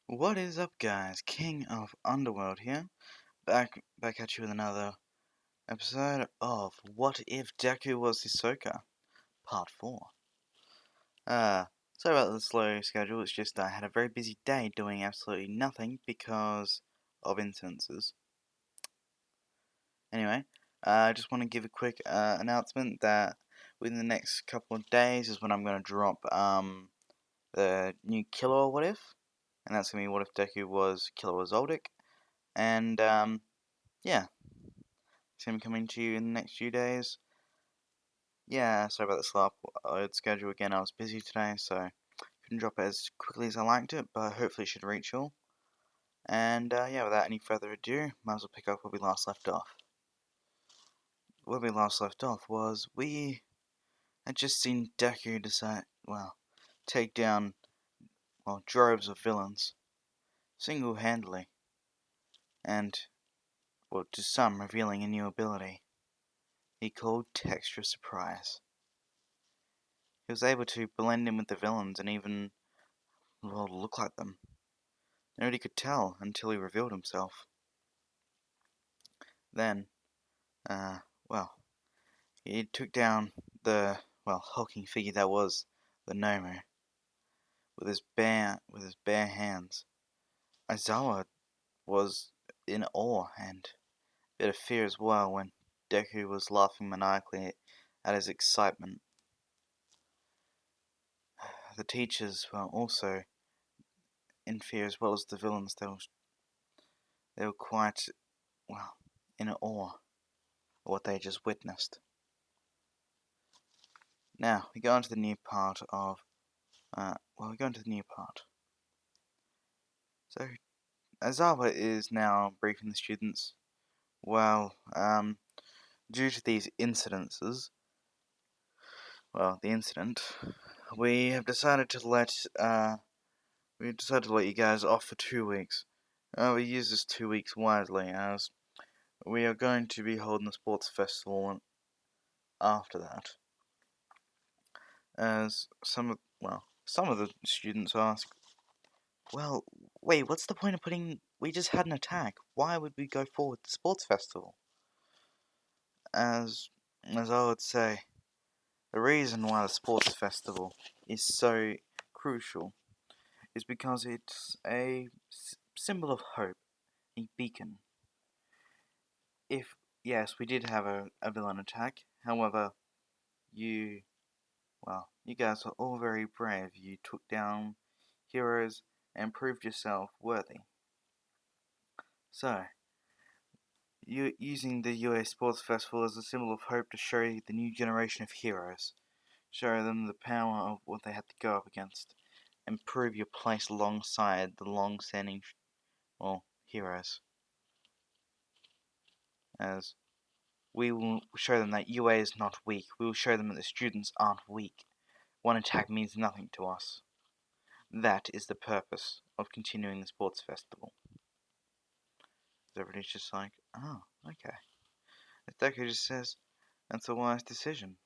What is up, guys? King of Underworld here, back at you with another episode of What If Deku Was Hisoka, Part 4. Uh, Sorry about the slow schedule, it's just I had a very busy day doing absolutely nothing because of incidences. Anyway, I just want to give a quick announcement that within the next couple of days is when I'm going to drop the new killua What If, and that's going to be What If Deku Was Killua Zoldyck, and yeah. It's going to be coming to you in the next few days. Yeah, sorry about the slap schedule again. I was busy today, so couldn't drop it as quickly as I liked it, but hopefully it should reach you all. And yeah, without any further ado, might as well pick up where we last left off. Where we last left off was we had just seen Deku decide, take down, droves of villains, single-handedly, and, to some revealing a new ability he called Texture Surprise. He was able to blend in with the villains and even, look like them. Nobody could tell until he revealed himself. Then, uh, well, he took down the, hulking figure that was the Nomu with his bare hands. Aizawa was in awe and a bit of fear as well when Deku was laughing maniacally at his excitement. The teachers were also in fear as well as the villains. They were quite, in awe of what they just witnessed. Now, we go on to the new part of, we go into the new part. So, Aizawa is now briefing the students. Due to these incidences, the incident, we have decided to let you guys off for 2 weeks. We use this 2 weeks wisely, as we are going to be holding the sports festival after that. As some of the students ask, well, wait, what's the point of we just had an attack. Why would we go forward with the sports festival? As I would say, the reason why the sports festival is so crucial is because it's a symbol of hope, a beacon. Yes, we did have a villain attack. However, you guys were all very brave. You took down heroes and proved yourself worthy. So, you're using the UA Sports Festival as a symbol of hope to show the new generation of heroes. Show them the power of what they had to go up against, and prove your place alongside the long-standing, heroes. As we will show them that UA is not weak. We will show them that the students aren't weak. One attack means nothing to us. That is the purpose of continuing the sports festival. Everybody's just like, oh, okay. As Deku just says, that's a wise decision.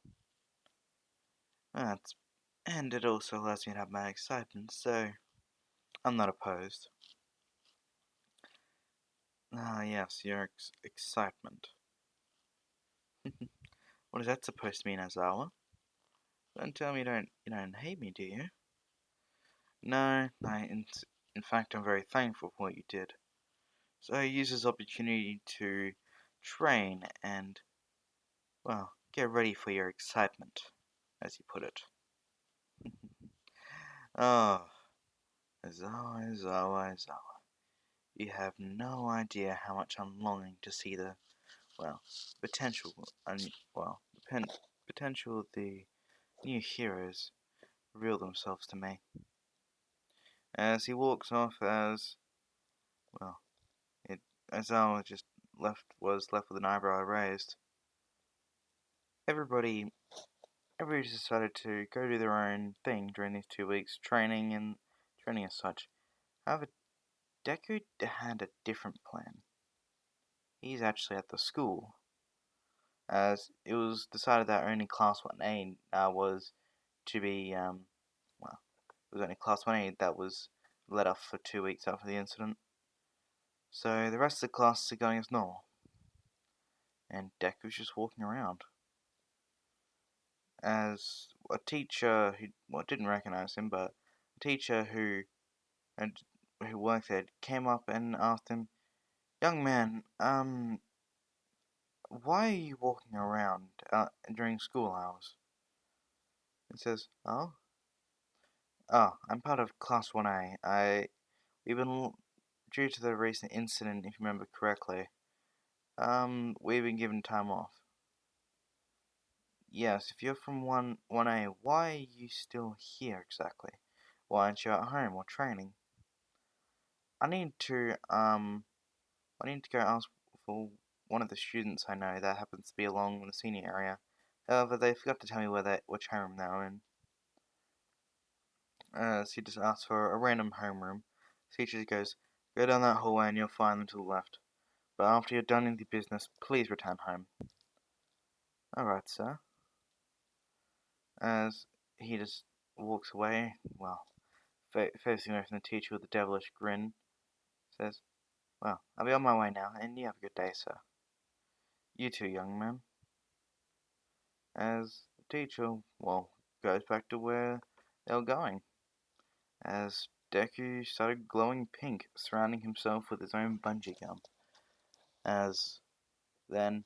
And it also allows me to have my excitement, so I'm not opposed. Ah, yes, your excitement. What is that supposed to mean, Azawa? Don't tell me you don't hate me, do you? No, in fact, I'm very thankful for what you did. So I use this opportunity to train and, get ready for your excitement, as you put it. Oh, Aizawa. You have no idea how much I'm longing to see the, potential, potential of the new heroes reveal themselves to me. As he walks off, well, it, Aizawa was left with an eyebrow raised. Everybody decided to go do their own thing during these 2 weeks, training as such. However, Deku had a different plan. He's actually at the school, as it was decided that only Class 1A was to be, it was only Class 1A that was let off for 2 weeks after the incident. So the rest of the classes are going as normal, and Deku's just walking around. As a teacher who didn't recognize him, but a teacher and who worked there came up and asked him, "Young man, why are you walking around during school hours?" He says, "Oh, I'm part of Class 1A. We've been, due to the recent incident, if you remember correctly, we've been given time off." "Yes, if you're from 1A, why are you still here exactly? Why aren't you at home or training?" I need to, go ask for one of the students I know that happens to be along in the senior area. However, they forgot to tell me which homeroom they were in. So he just asks for a random homeroom. The teacher goes, "Go down that hallway and you'll find them to the left. But after you're done with your business, please return home." "Alright, sir." As he just walks away, well, facing away from the teacher with a devilish grin, says, "Well, I'll be on my way now, and you have a good day, sir." "You too, young man." As the teacher, well, goes back to where they were going. As Deku started glowing pink, surrounding himself with his own bungee gum. As then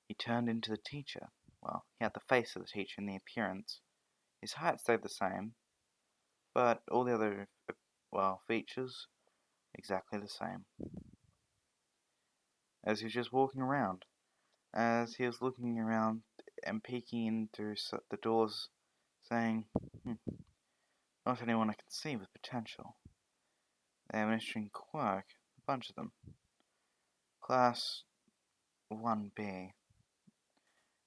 he turned into the teacher. Well, he had the face of the teacher and the appearance. His height stayed the same, but all the other, well, features exactly the same. As he was just walking around, as he was looking around and peeking in through the doors, saying, "Not anyone I can see with potential. They have an interesting quirk, a bunch of them. Class 1B.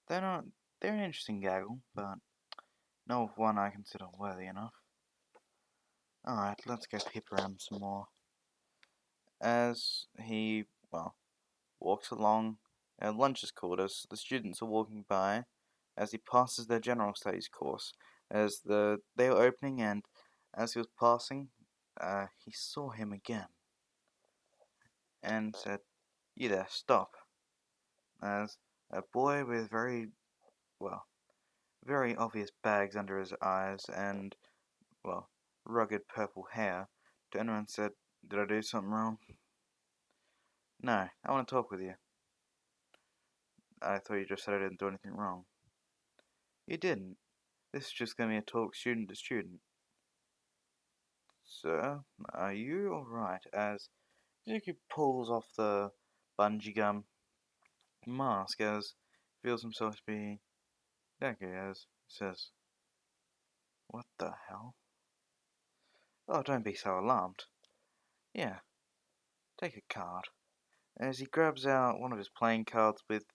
They're not, they're an interesting gaggle, but no one I consider worthy enough. Alright, let's go peep around some more." As he, well, walks along, lunch is called as the students are walking by, as he passes their general studies course, as they were opening, and as he was passing, he saw him again, and said, "You there, stop." As a boy with well, very obvious bags under his eyes and, well, rugged purple hair, turned around and said, "Did I do something wrong?" "No, I want to talk with you." "I thought you just said I didn't do anything wrong." "You didn't. This is just going to be a talk student to student." "Sir, are you alright?" As Deku pulls off the bungee gum mask as feels himself to be Deku, as says, "What the hell?" "Oh, don't be so alarmed. Yeah, take a card." As he grabs out one of his playing cards with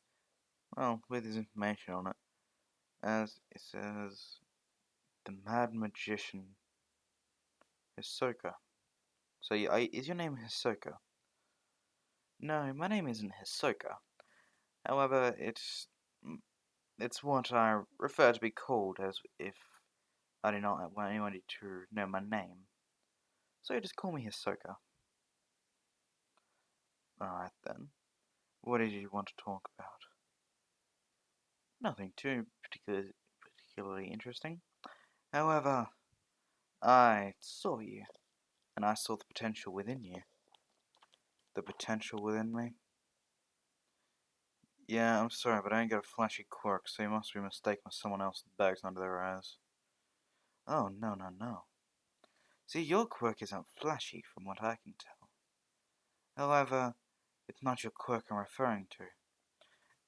his information on it, as it says, "The Mad Magician Hisoka." "So, is your name Hisoka?" "No, my name isn't Hisoka. However, it's what I prefer to be called, as if I do not want anyone to know my name. So just call me Hisoka." "Alright then. What did you want to talk about?" "Nothing too particularly interesting. However, I saw you, and I saw the potential within you." "The potential within me?" "Yeah, I'm sorry, but I ain't got a flashy quirk, so you must be mistaken with someone else with bags under their eyes." "Oh, no, no, no. See, your quirk isn't flashy from what I can tell. However, it's not your quirk I'm referring to.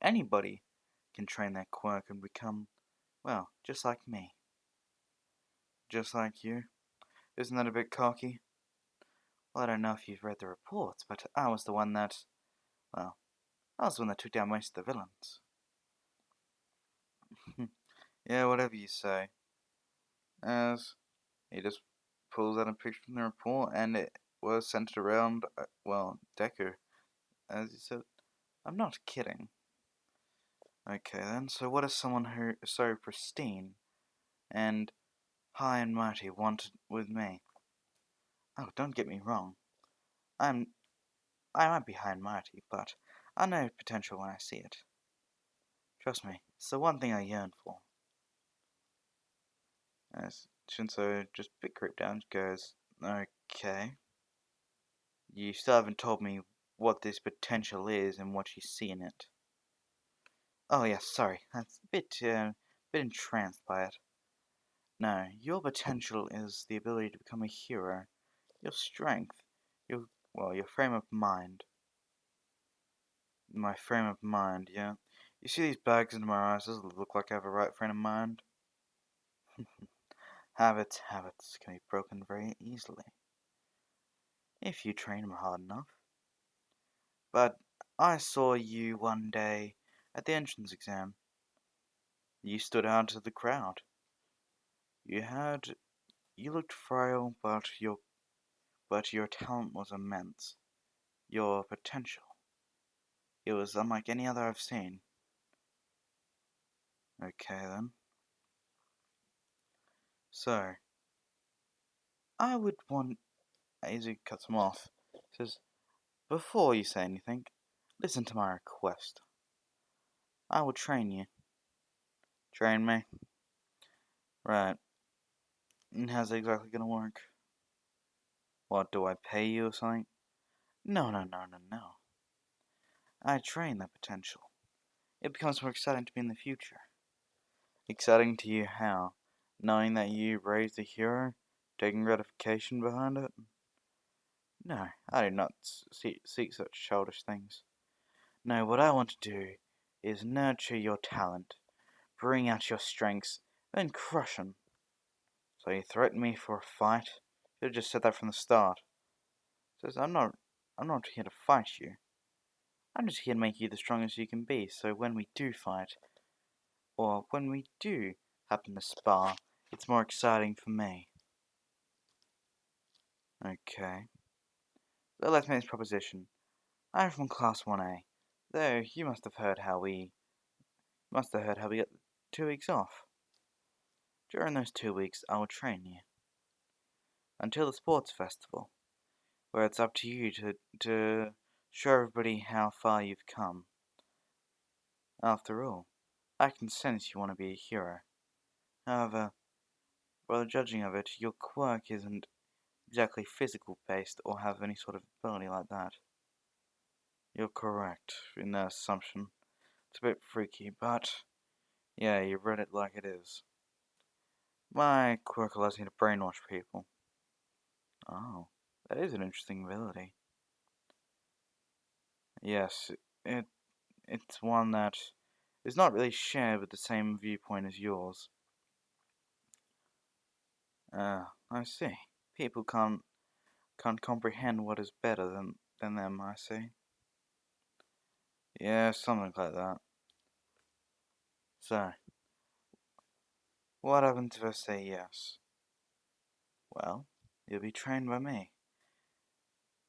Anybody can train their quirk and become, well, just like me." "Just like you? Isn't that a bit cocky?" "Well, I don't know if you've read the reports, but I was the one that, well, I was the one that took down most of the villains." "Yeah, whatever you say." As he just pulls out a picture from the report, and it was centered around, well, Deku. As he said, "I'm not kidding." "Okay then, so what is someone who is so pristine and high and mighty wanted with me?" Oh, don't get me wrong. I'm I might be high and mighty, but I know potential when I see it. Trust me, it's the one thing I yearn for. As Shinso just a bit creeped down goes, okay. You still haven't told me what this potential is and what you see in it. Oh yes, sorry. That's a bit entranced by it. No, your potential is the ability to become a hero. Your strength, your frame of mind. My frame of mind, yeah. You see these bags under my eyes? Does it look like I have a right frame of mind? Habits can be broken very easily if you train them hard enough. But I saw you one day at the entrance exam. You stood out of the crowd. You had you looked frail, but your talent was immense. Your potential. It was unlike any other I've seen. Okay then. So, I would want Aizu cuts him off. Says, before you say anything, listen to my request. I will train you. Train me? Right. And how's it exactly gonna work? What, do I pay you or something? No, no, no, no, no. I train that potential. It becomes more exciting to me in the future. Exciting to you how? Knowing that you raised a hero? Taking gratification behind it? No, I do not seek such childish things. No, what I want to do is nurture your talent, bring out your strengths, then crush 'em. So you threaten me for a fight? You should have just said that from the start. Says I'm not here to fight you. I'm just here to make you the strongest you can be, so when we do fight, or when we do happen to spar, it's more exciting for me. Okay. So let's make this proposition. I'm from Class 1A, though you must have heard how we got 2 weeks off. During those 2 weeks, I will train you until the sports festival, where it's up to you to show everybody how far you've come. After all, I can sense you want to be a hero. However, by the judging of it, your quirk isn't exactly physical based or have any sort of ability like that. You're correct in that assumption. It's a bit freaky, but yeah, you read it like it is. My quirk allows me to brainwash people. Oh, that is an interesting ability. Yes, it it's one that is not really shared with the same viewpoint as yours. I see. People can't comprehend what is better than them, I see. Yeah, something like that. So, what happens if I say yes? Well, you'll be trained by me.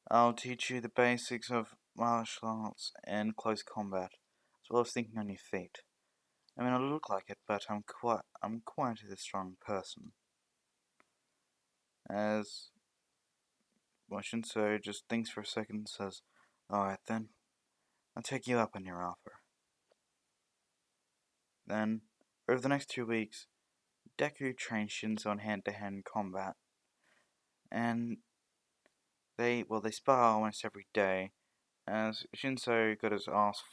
I'll teach you the basics of martial arts and close combat, as well as thinking on your feet. I mean, I look like it, but I'm quite a strong person. As Shinso just thinks for a second and says, alright then, I'll take you up on your offer. Then, over the next 2 weeks, Deku trains Shinso in hand-to-hand combat, and they spar almost every day, as Shinso got his ass,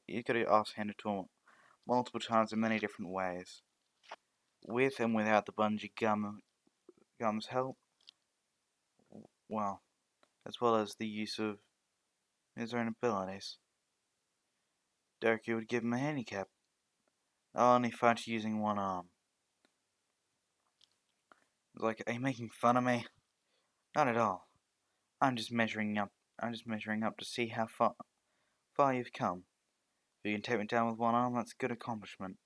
he got his ass handed to him multiple times in many different ways. With and without the gum's help, well, as well as the use of his own abilities. Deku would give him a handicap. I'll only fight using one arm. Like, are you making fun of me? Not at all. I'm just measuring up. I'm just measuring up to see how far you've come. If you can take me down with one arm, that's a good accomplishment.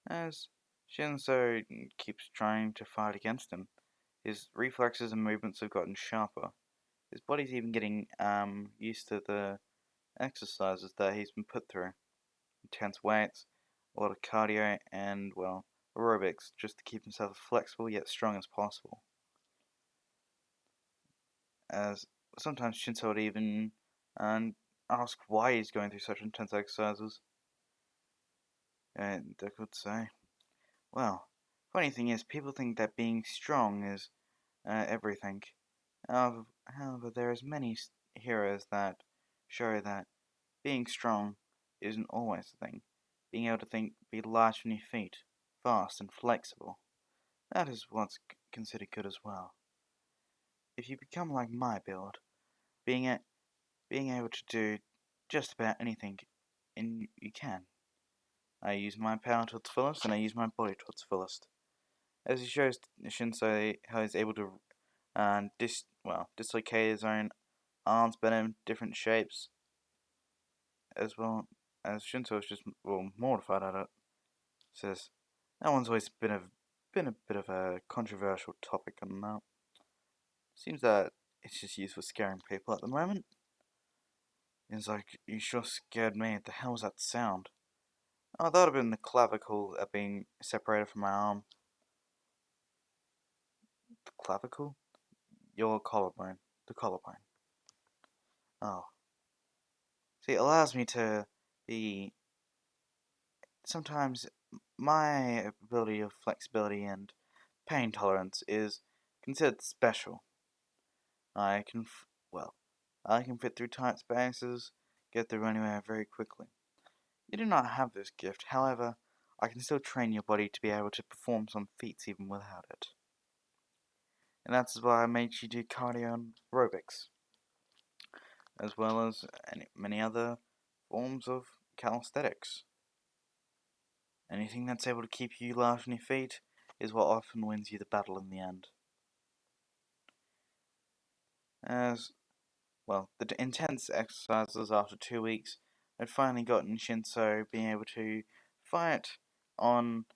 As Shinso keeps trying to fight against him, his reflexes and movements have gotten sharper. His body's even getting used to the exercises that he's been put through. Intense weights, a lot of cardio, and, aerobics, just to keep himself as flexible yet strong as possible. as sometimes Shinso would even ask why he's going through such intense exercises. And Deku would say, well, funny thing is, people think that being strong is everything. However, there is many heroes that show that being strong isn't always the thing. Being able to be light on your feet, fast and flexible, that is what's considered good as well. If you become like my build, being a, being able to do just about anything, and you can. I use my power to its fullest, and I use my body to its fullest. As he shows Shinsei how he's able to dislocate his own arms, but in different shapes, as well as Shinso is just mortified at it. Says that one's always been a bit of a controversial topic on that. Seems that it's just used for scaring people at the moment. It's like, you sure scared me. The hell was that sound? Oh, that would have been the clavicle being separated from my arm. The clavicle? Your collarbone. The collarbone. Oh. See, it allows me to be. Sometimes my ability of flexibility and pain tolerance is considered special. I can, I can fit through tight spaces, get through anywhere very quickly. You do not have this gift, however, I can still train your body to be able to perform some feats even without it. And that's why I made you do cardio and aerobics, as well as many other forms of calisthenics. Anything that's able to keep you light on your feet is what often wins you the battle in the end. As the intense exercises after 2 weeks had finally gotten Shinso being able to fight on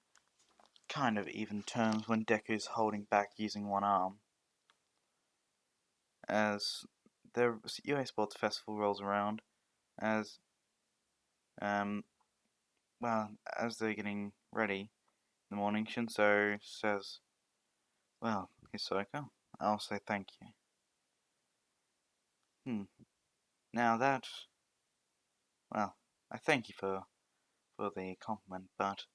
kind of even terms when Deku's holding back using one arm. As the UA Sports Festival rolls around, as um, as they're getting ready in the morning, Shinso says, "Well, Hisoka, I'll say thank you." Now that, I thank you for the compliment, but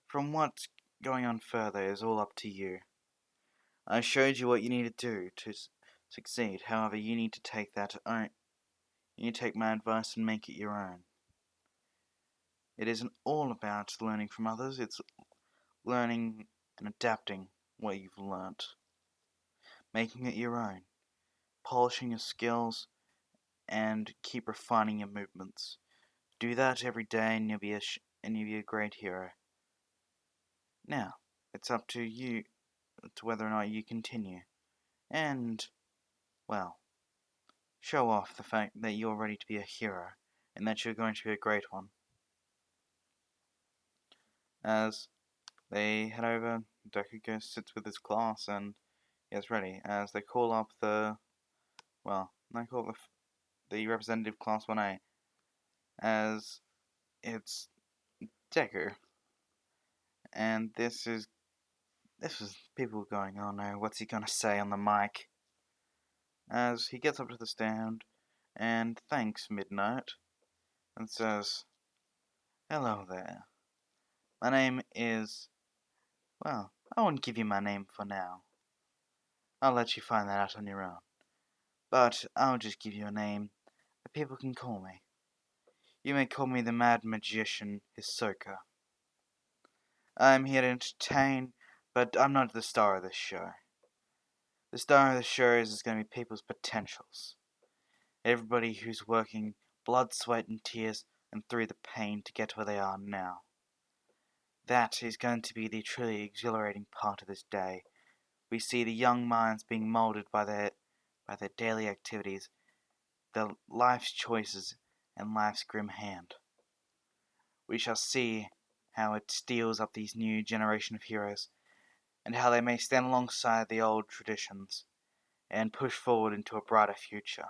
from what's going on further is all up to you. I showed you what you need to do to succeed. However, you need to take you take my advice and make it your own. It isn't all about learning from others. It's learning and adapting what you've learnt, making it your own, polishing your skills, and keep refining your movements. Do that every day, and you'll be a great hero. Now, it's up to you to whether or not you continue, and show off the fact that you're ready to be a hero, and that you're going to be a great one. As they head over, Deku sits with his class and gets ready. As they call up the representative class 1A, as it's Deku, and this is people going, oh no, what's he gonna say on the mic? As he gets up to the stand and thanks Midnight and says, "Hello there. My name is, I won't give you my name for now. I'll let you find that out on your own. But I'll just give you a name that people can call me. You may call me the Mad Magician Hisoka. I'm here to entertain, but I'm not the star of this show. The star of the show is going to be people's potentials. Everybody who's working blood, sweat, and tears and through the pain to get where they are now. That is going to be the truly exhilarating part of this day. We see the young minds being moulded by their daily activities, their life's choices, and life's grim hand. We shall see how it steels up these new generation of heroes, and how they may stand alongside the old traditions, and push forward into a brighter future.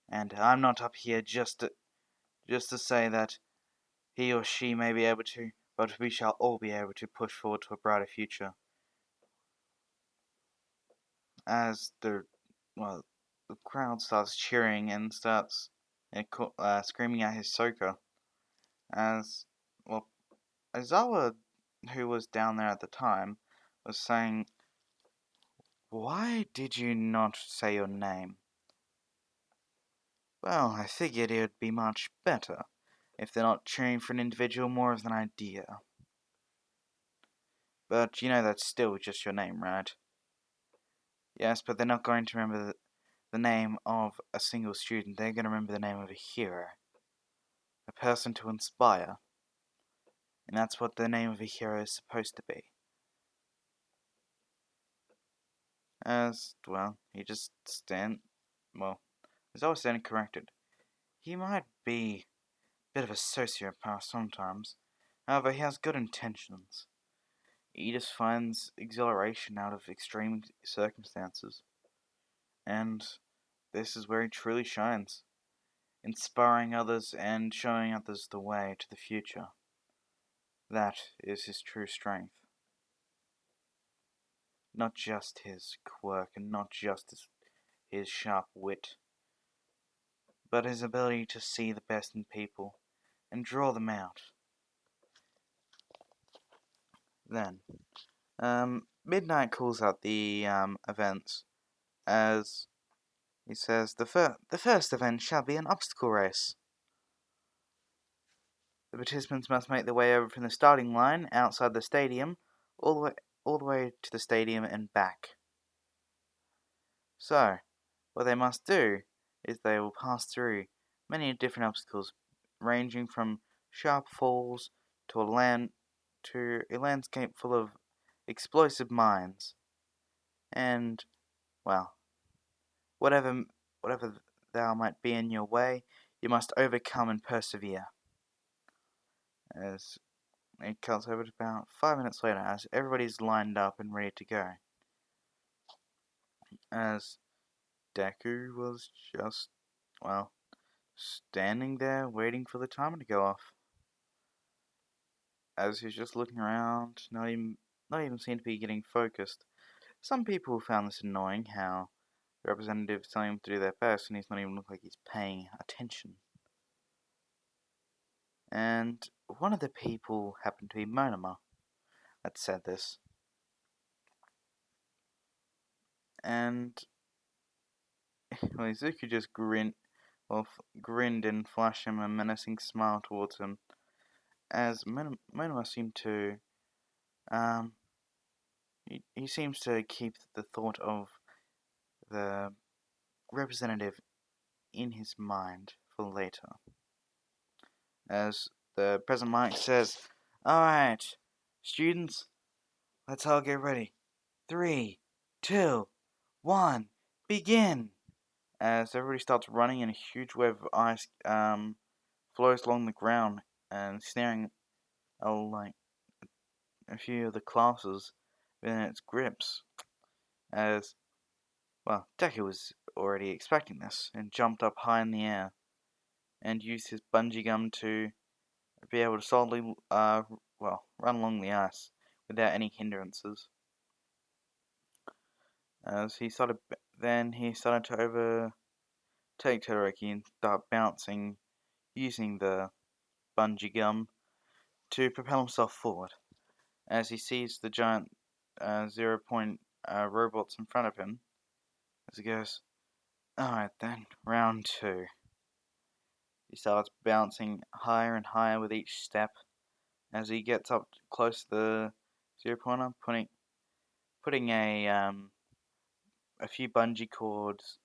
And I'm not up here just to say that he or she may be able to, but we shall all be able to push forward to a brighter future. as the crowd starts cheering and starts screaming at Hisoka as well. Aizawa, who was down there at the time, was saying, "Why did you not say your name?" Well, I figured it would be much better if they're not cheering for an individual, more as an idea. But you know that's still just your name, right? Yes, but they're not going to remember the name of a single student. They're going to remember the name of a hero, a person to inspire. And that's what the name of a hero is supposed to be. As, well, he just he's always standing corrected. He might be a bit of a sociopath sometimes. However, he has good intentions. He just finds exhilaration out of extreme circumstances. And this is where he truly shines, inspiring others and showing others the way to the future. That is his true strength. Not just his quirk and not just his sharp wit, but his ability to see the best in people and draw them out. Then, Midnight calls out the events as he says, the first event shall be an obstacle race. The participants must make their way over from the starting line outside the stadium all the way to the stadium and back. So, what they must do is they will pass through many different obstacles, ranging from sharp falls to a landscape full of explosive mines, and well, whatever whatever thou might be in your way, you must overcome and persevere. As it cuts over to about 5 minutes later, as everybody's lined up and ready to go, as Deku was just standing there waiting for the timer to go off. As he's just looking around, not even seem to be getting focused. Some people found this annoying, how the representative's telling him to do their best and he's not even looking like he's paying attention. And one of the people happened to be Monoma that said this. And well, Izuku just grinned and flashed him a menacing smile towards him, as Monoma seemed to um he seems to keep the thought of the representative in his mind for later. As the President Mike says, "Alright, students, let's all get ready. 3, 2, 1, begin!" As everybody starts running and a huge wave of ice flows along the ground and snaring like a few of the classes within its grips. As Deku was already expecting this and jumped up high in the air and used his bungee gum to be able to solidly run along the ice without any hindrances. As he started, then he started to overtake Todoroki and start bouncing, using the bungee gum to propel himself forward. As he sees the giant 0 point robots in front of him, as he goes, "Alright then, round 2." He starts bouncing higher and higher with each step. As he gets up close to the 0 pointer, putting a few bungee cords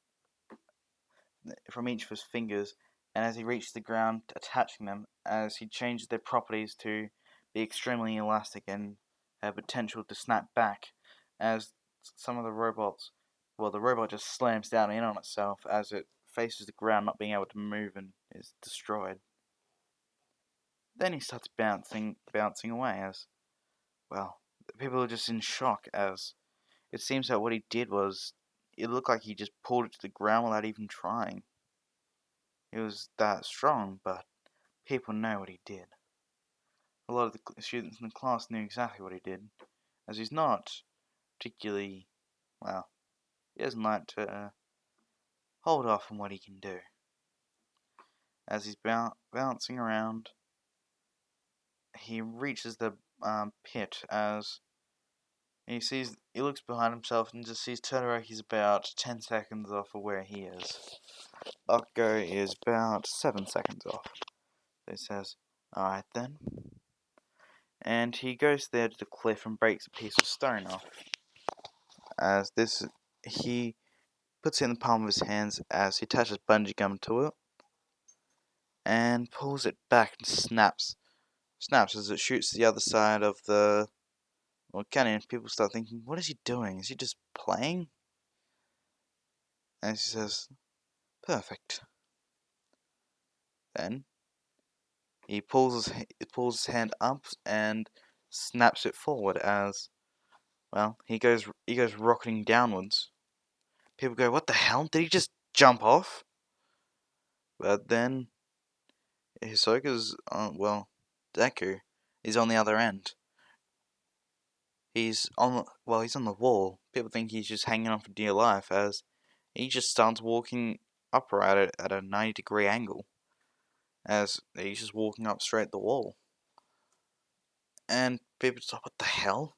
from each of his fingers, and as he reached the ground, attaching them, as he changed their properties to be extremely elastic and have potential to snap back, as some of the robots, the robot just slams down in on itself as it faces the ground, not being able to move and is destroyed. Then he starts bouncing away as, people are just in shock as it seems that what he did was, it looked like he just pulled it to the ground without even trying. He was that strong, but people know what he did. A lot of the students in the class knew exactly what he did, as he's not particularly, well, he doesn't like to hold off on what he can do. As he's bouncing around, he reaches the pit as he looks behind himself and just sees Todoroki's about 10 seconds off of where he is. Bakugo is about 7 seconds off. So he says, "Alright then." And he goes there to the cliff and breaks a piece of stone off. He puts it in the palm of his hands as he attaches bungee gum to it and pulls it back and snaps as it shoots to the other side of the canyon. People start thinking, what is he doing? Is he just playing? And he says, perfect. Then he pulls his hand up and snaps it forward as he goes rocketing downwards. People go, what the hell? Did he just jump off? But then Hisoka's Deku is on the other end. He's on the wall. People think he's just hanging on for dear life as he just starts walking upright at a 90-degree angle. As he's just walking up straight the wall. And people just like, what the hell?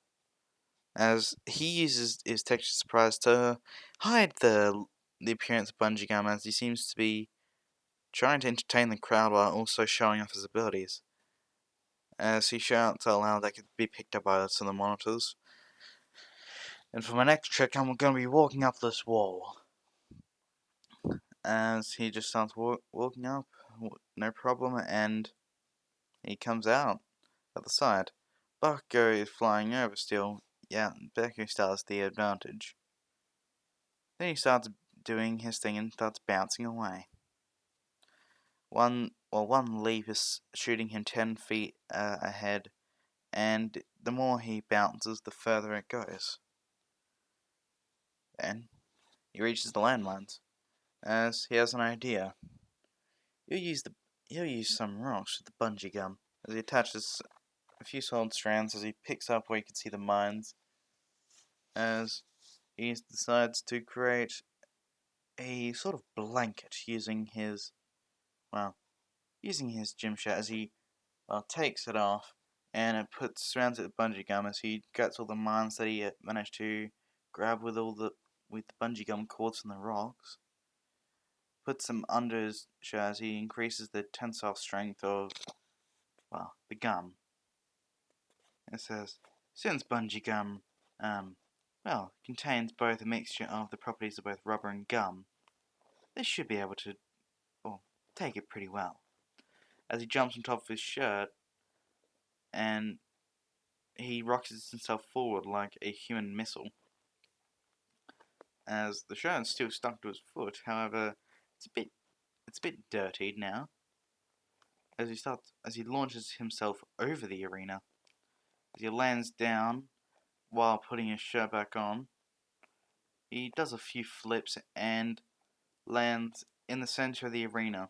As he uses his texture surprise to hide the appearance of bungee gum, as he seems to be trying to entertain the crowd while also showing off his abilities. As he shouts out loud, that could be picked up by some of the monitors. And for my next trick, I'm going to be walking up this wall. As he just starts walking up, no problem, and he comes out at the side. Bakugo is flying over still. Yeah, Deku still has the advantage. Then he starts doing his thing and starts bouncing away. One leap is shooting him 10 feet ahead, and the more he bounces, the further it goes. Then he reaches the landmines, as he has an idea. He'll use some rocks with the bungee gum, as he attaches a few solid strands as he picks up where you can see the mines, as he decides to create a sort of blanket using his gym shirt as he takes it off and it surrounds it with bungee gum as he gets all the mines that he managed to grab with the bungee gum cords from the rocks. Puts them under his shirt as he increases the tensile strength of the gum. It says, since bungee gum contains both a mixture of the properties of both rubber and gum, this should be able to take it pretty well. As he jumps on top of his shirt and he rockets himself forward like a human missile. As the shirt is still stuck to his foot, however, it's a bit dirtied now. As he launches himself over the arena, as he lands down while putting his shirt back on, he does a few flips and lands in the center of the arena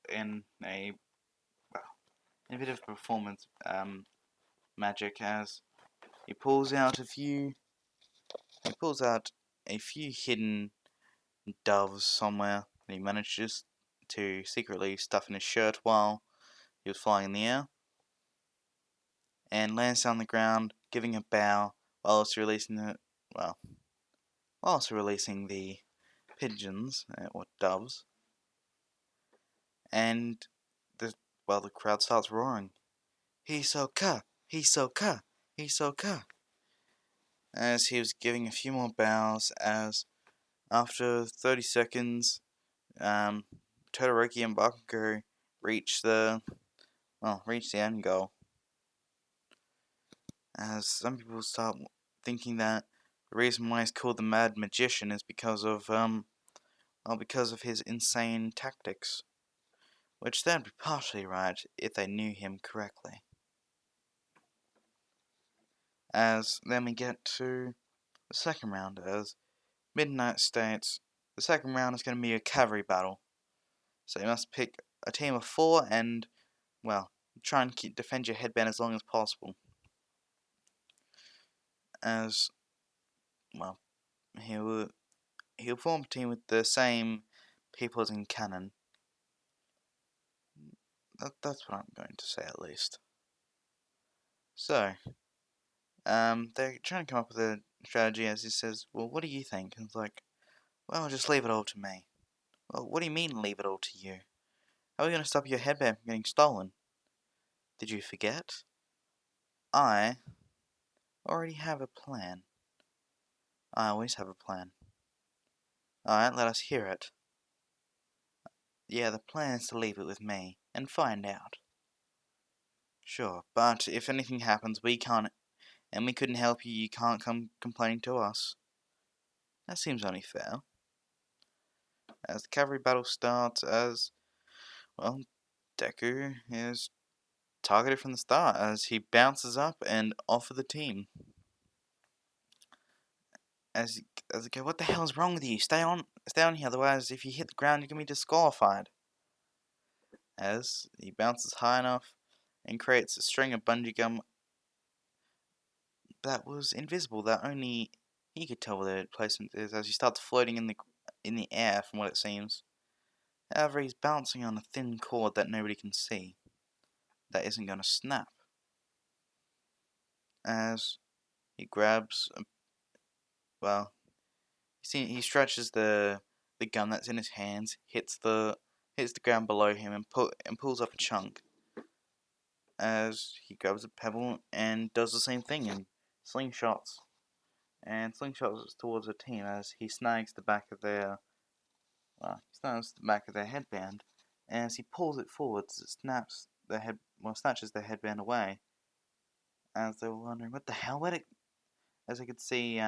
in a bit of performance magic as he pulls out a few hidden doves somewhere that he manages to secretly stuff in his shirt while he was flying in the air, and lands on the ground, giving a bow while also releasing the pigeons or doves, and the crowd starts roaring, Hisoka, Hisoka, Hisoka, as he was giving a few more bows as after 30 seconds, Todoroki and Bakugo reach the end goal. As some people start thinking that the reason why he's called the Mad Magician is because of his insane tactics, which they'd be partially right if they knew him correctly. As then we get to the second round, as Midnight states the second round is going to be a cavalry battle. So you must pick a team of 4 and, try and defend your headband as long as possible. As, he'll form a team with the same people as in canon. That's what I'm going to say, at least. So, they're trying to come up with a strategy as he says, well, what do you think? And it's like, well, just leave it all to me. Well, what do you mean, leave it all to you? How are we going to stop your headband from getting stolen? Did you forget? I already have a plan. I always have a plan. Alright, let us hear it. Yeah, the plan is to leave it with me, and find out. Sure, but if anything happens, we can't, and we couldn't help you, you can't come complaining to us. That seems only fair. As the cavalry battle starts, well, Deku is targeted from the start as he bounces up and off of the team. As they go, what the hell is wrong with you? Stay on here, otherwise if you hit the ground, you're gonna be disqualified. As he bounces high enough and creates a string of bungee gum that was invisible, that only he could tell where the placement is, as he starts floating in the air from what it seems. However, he's bouncing on a thin cord that nobody can see, that isn't going to snap. As he grabs, well, he stretches the gun that's in his hands, hits the ground below him, and pulls up a chunk. As he grabs a pebble and does the same thing and slingshots towards the team as he snags the back of their headband. And as he pulls it forwards, it snatches their headband away. As they were wondering, what the hell? As I could see,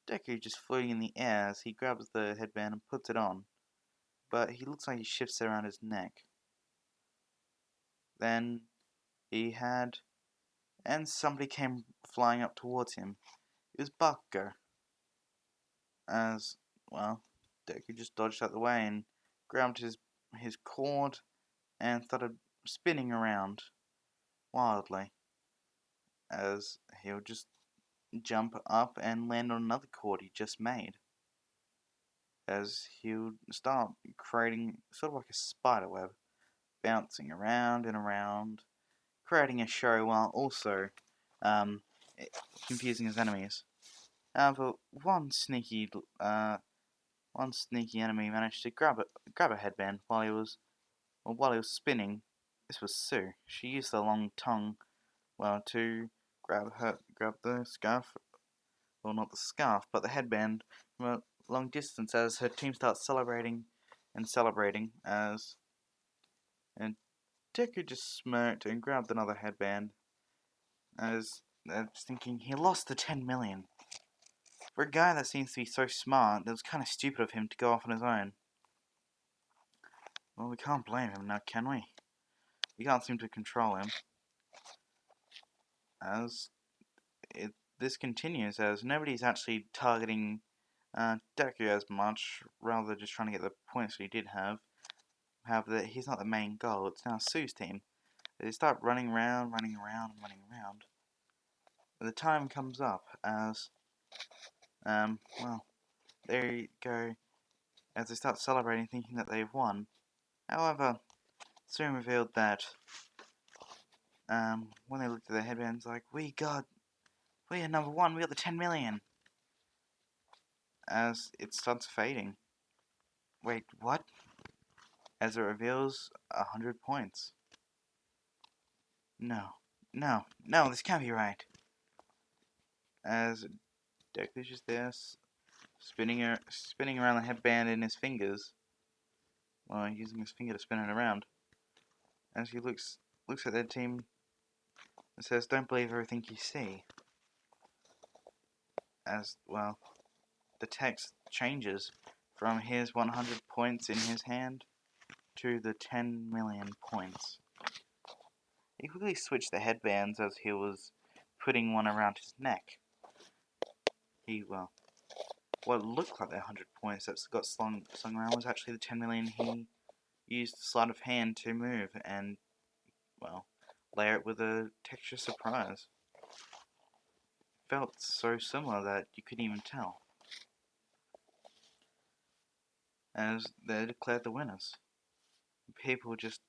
Deku just floating in the air as he grabs the headband and puts it on. But he looks like he shifts it around his neck. Then and somebody came flying up towards him. It was Bakugo. As, well, Deku just dodged out the way and grabbed his cord and started spinning around wildly. As he'll just jump up and land on another cord he just made. As he'll start creating sort of like a spider web, bouncing around and around, creating a show while also confusing his enemies. However, one sneaky enemy managed to grab a headband while he was spinning. This was Sue. She used the long tongue, to grab the scarf, well, not the scarf, but the headband from a long distance as her team starts celebrating as and Deku just smirked and grabbed another headband as just thinking he lost the 10 million. For a guy that seems to be so smart, it was kind of stupid of him to go off on his own. Well, we can't blame him now, can we? We can't seem to control him. As this continues, as nobody's actually targeting Deku as much, rather just trying to get the points that he did have. However, that he's not the main goal. It's now Sue's team. They start running around. But the time comes up as, there you go. As they start celebrating, thinking that they've won. However, soon revealed that, when they looked at their headbands, like, we are number one. We got the 10 million. As it starts fading. Wait, what? As it reveals 100 points. No, this can't be right. As Deku's just there, spinning around the headband in his fingers, using his finger to spin it around. As he looks at their team and says, "Don't believe everything you see." As, the text changes from his 100 points in his hand to the 10 million points. He quickly switched the headbands as he was putting one around his neck. What looked like the 100 points that got slung around was actually the 10 million he used the sleight of hand to move and, layer it with a texture surprise. Felt so similar that you couldn't even tell. as they declared the winners. People were just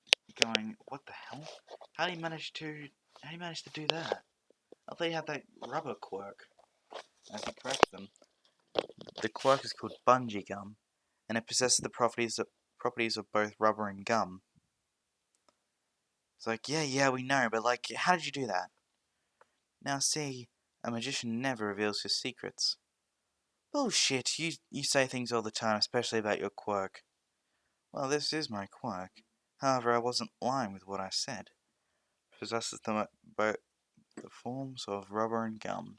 going, "What the hell? How do you manage to? How do you manage to do that? I thought you had that rubber quirk." As he corrects them, the quirk is called bungee gum, and it possesses the properties of both rubber and gum. It's like, yeah, we know, but like, how did you do that? Now see, a magician never reveals his secrets. Bullshit, you say things all the time, especially about your quirk. Well, this is my quirk. However, I wasn't lying with what I said. It possesses both the forms of rubber and gum.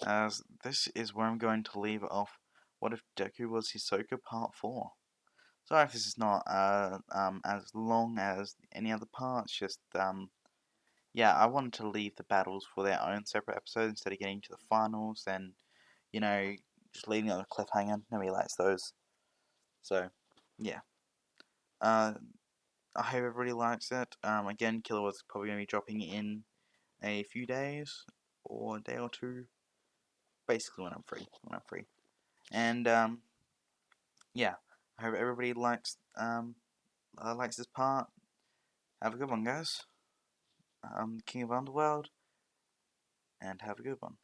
As this is where I'm going to leave off. What if Deku was Hisoka Part 4? Sorry if this is not as long as any other parts, just yeah, I wanted to leave the battles for their own separate episodes instead of getting to the finals and, you know, just leaving it on a cliffhanger. Nobody likes those. So, yeah. I hope everybody likes it. Again, Killer was probably going to be dropping in a few days, or a day or two. Basically when I'm free. And, yeah. I hope everybody likes this part. Have a good one, guys. King of Underworld, and have a good one.